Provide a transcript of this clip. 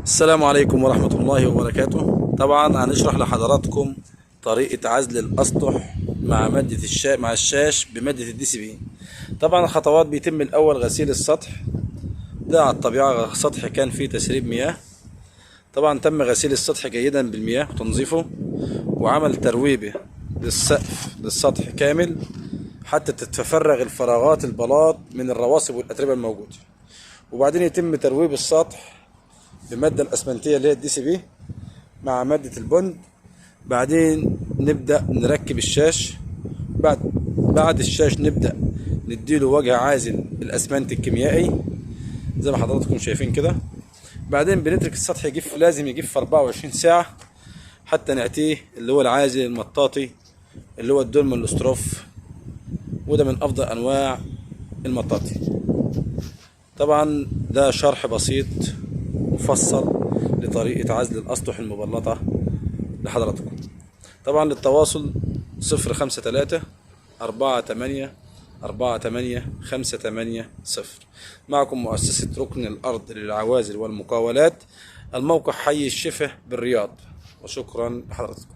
السلام عليكم ورحمة الله وبركاته. طبعا هنشرح لحضراتكم طريقة عزل الأسطح مع الشاش بمادة الدي سي بي. طبعا الخطوات بيتم الأول غسيل السطح ده على الطبيعة، سطح كان فيه تسريب مياه. طبعا تم غسيل السطح جيدا بالمياه وتنظيفه، وعمل ترويبة للسطح كامل حتى تتفرغ الفراغات البلاط من الرواسب والأتربة الموجودة. وبعدين يتم ترويب السطح بمادة الأسمنتية اللي هي الدي سي بي مع مادة البند. بعدين نبدأ نركب الشاش. بعد الشاش نبدأ نديله وجه عازل بالأسمنت الكيميائي زي ما حضراتكم شايفين كده. بعدين بنترك السطح يجف، لازم يجف 24 ساعة حتى نعتيه اللي هو العازل المطاطي اللي هو الدولمن الاستروف، وده من أفضل أنواع المطاطي. طبعا ده شرح بسيط مفصل لطريقة عزل الأسطح المبلطة لحضراتكم. طبعا للتواصل 053 48 48 580. معكم مؤسسة ركن الأرض للعوازل والمقاولات، الموقع حي الشفه بالرياض. وشكرا لحضراتكم.